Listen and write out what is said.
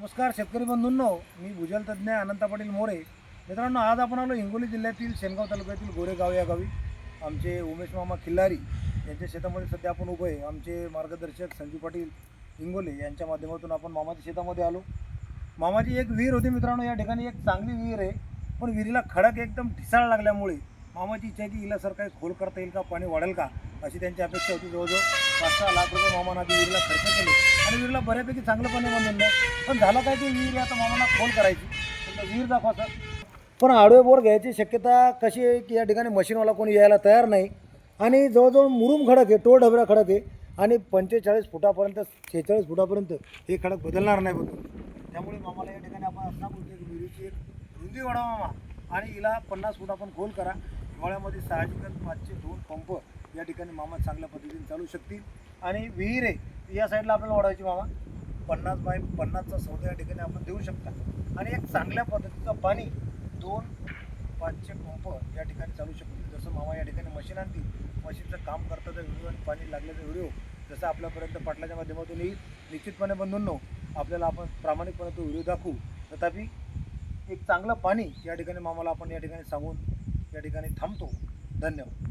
नमस्कार शेतकरी बंधूंनो, मी भूजल तज्ज्ञ अनंत पाटील मोरे. मित्रांनो, आज आपण आलो हिंगोली जिल्ह्यातील शेनगाव तालुक्यातील गोरेगाव या गावी. आमचे उमेश मामा खिल्लारी यांच्या शेतामध्ये सध्या आपण उभे आहे. आमचे मार्गदर्शक संजू पाटील हिंगोले यांच्या माध्यमातून आपण मामाच्या शेतामध्ये आलो. मामाची एक विहीर होती मित्रांनो, या ठिकाणी एक चांगली विहीर आहे, पण विहिरीला खडक एकदम ठिसाळ लागल्यामुळे मामाची इच्छा आहे की हिला सर काही खोल करता येईल का, पाणी वाढेल का, अशी त्यांची अपेक्षा होती. जवळजवळ 5-6 लाख रुपये मामानं आधी विहिरीला खर्च केले आणि विहिरीला बऱ्यापैकी चांगलं पाणी बांधलं. पण झालं काय की विहीर आता मामाला खोल करायची, तर विहीर दाखवा सर. पण आडवे बोर घ्यायची शक्यता कशी आहे की या ठिकाणी मशीनवाला कोणी यायला तयार नाही आणि जवळजवळ मुरुम खडक आहे, टोळ ढबऱ्या खडक आहे आणि 45 फुटापर्यंत 46 फुटापर्यंत हे खडक बदलणार नाही बघून. त्यामुळे मामाला या ठिकाणी आपण असं बोलतो की विहिरीची एक रुंदी वाढवा मामा आणि हिला 50 फूट आपण खोल करा. हिवाळ्यामध्ये साहजिकच 5चे 2 पंप या ठिकाणी मामा चांगल्या पद्धतीने चालू शकतील. आणि विहीर आहे या साईडला आपल्याला वाढवायची मामा 50 बाय 50चा सौदा या ठिकाणी आपण देऊ शकता आणि एक चांगल्या पद्धतीचं पाणी 2 5चे पंप या ठिकाणी चालू शकतील. जसं मामा या ठिकाणी मशीन आणतील, मशीनचं काम करताचा व्हिडिओ आणि पाणी लागल्याचा व्हिडिओ जसं आपल्यापर्यंत पाटलाच्या माध्यमातून येईल. निश्चितपणे बंधूंनो, आपल्याला आपण प्रामाणिकपणे तो व्हिडिओ दाखवू. तथापि एक चांगलं पाणी या ठिकाणी मामाला आपण या ठिकाणी सांगून या ठिकाणी थांबतो. धन्यवाद.